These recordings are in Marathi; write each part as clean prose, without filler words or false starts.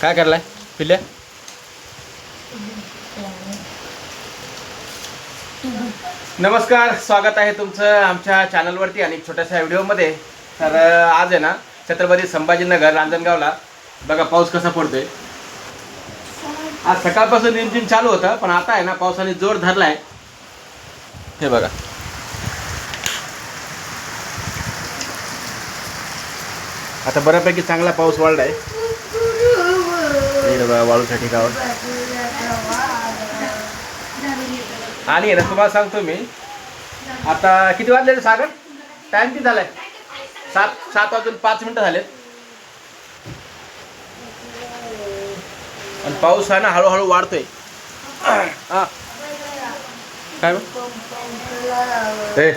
काय करलाय पिल्ल्या? नमस्कार, स्वागत आहे तुमचं आमच्या चॅनलवरती आणि छोट्याशा व्हिडिओमध्ये. तर आज आहे ना छत्रपती संभाजीनगर रांजणगावला बघा पाऊस कसा पडतोय. आज सकाळपासून रिमझिम चालू होता, पण आता आहे ना पावसाने जोर धरलाय. हे बघा, आता बऱ्यापैकी चांगला पाऊस वाढलाय. हे बघा वाळूच्या ठिकाणावर. आणि ना तुम्हाला सांगतो मी, आता किती वाजले सागर? टाइम किती झालाय? 7 वाजून 5 मिनिटं झालेत. आणि पाऊस आहे ना हळूहळू वाढतोय. हा काय हे,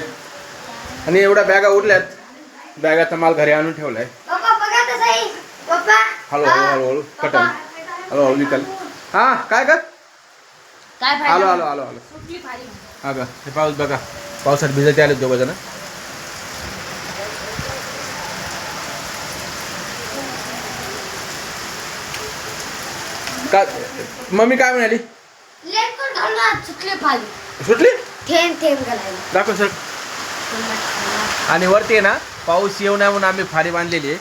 आणि एवढ्या बॅगा उरल्यात. बॅगाचा माल घरी आणून ठेवलाय. हळूहळू कटन, हळूहळू निकल. हा काय कर? आलो. हा का, हे पाऊस बघा, पावसात भिजत आले दोघं जण. का मम्मी काय म्हणाली? सुटली दाखव सर. आणि वरती आहे ना पाऊस येऊ नये म्हणून आम्ही फारी बांधलेली आहे.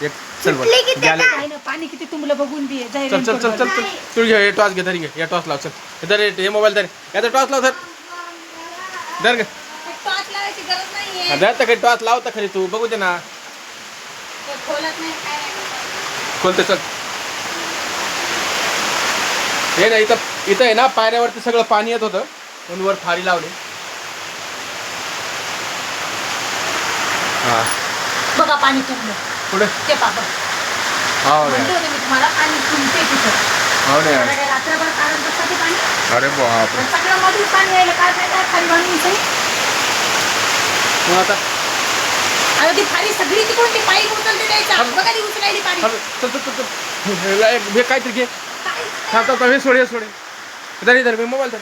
एक चल पाणी किती तुम्हाला बघून दे. चल चल चल चल चल तू घे, हे टॉस घे, धरी घे, या टॉस लाव. चल इधर हे मोबाईल धर, याचा टॉस लाव. धर ग, टॉर्च लावायची गरज नाहीये. धर तर काही टॉस लावता खरी, तू बघू दे ना. खोलत नाही काय खोलते चल. हे ना इथं आहे ना पायऱ्यावरती सगळं पाणी येत होतं म्हणून वर फारी लावली. हा बघा पाणी तुंबलं पुढे ते पापा. हो म्हणतो मी तुम्हाला पाणी तुंबते तिथं. हो नाही. रात्रभर काढून बसता ते पाणी. अरे बापरे, सगळं मधून पाणी यायला काय फायदा खाली बांधून. मग आता अरे ती फारी सगळी तिकडून ती पाईप उचलते द्यायचा. बघा ती उचलायली पाणी. चल चल चल चल, हे काहीतरी घे. थांब हे सोडे. धर मी मोबाईल धर.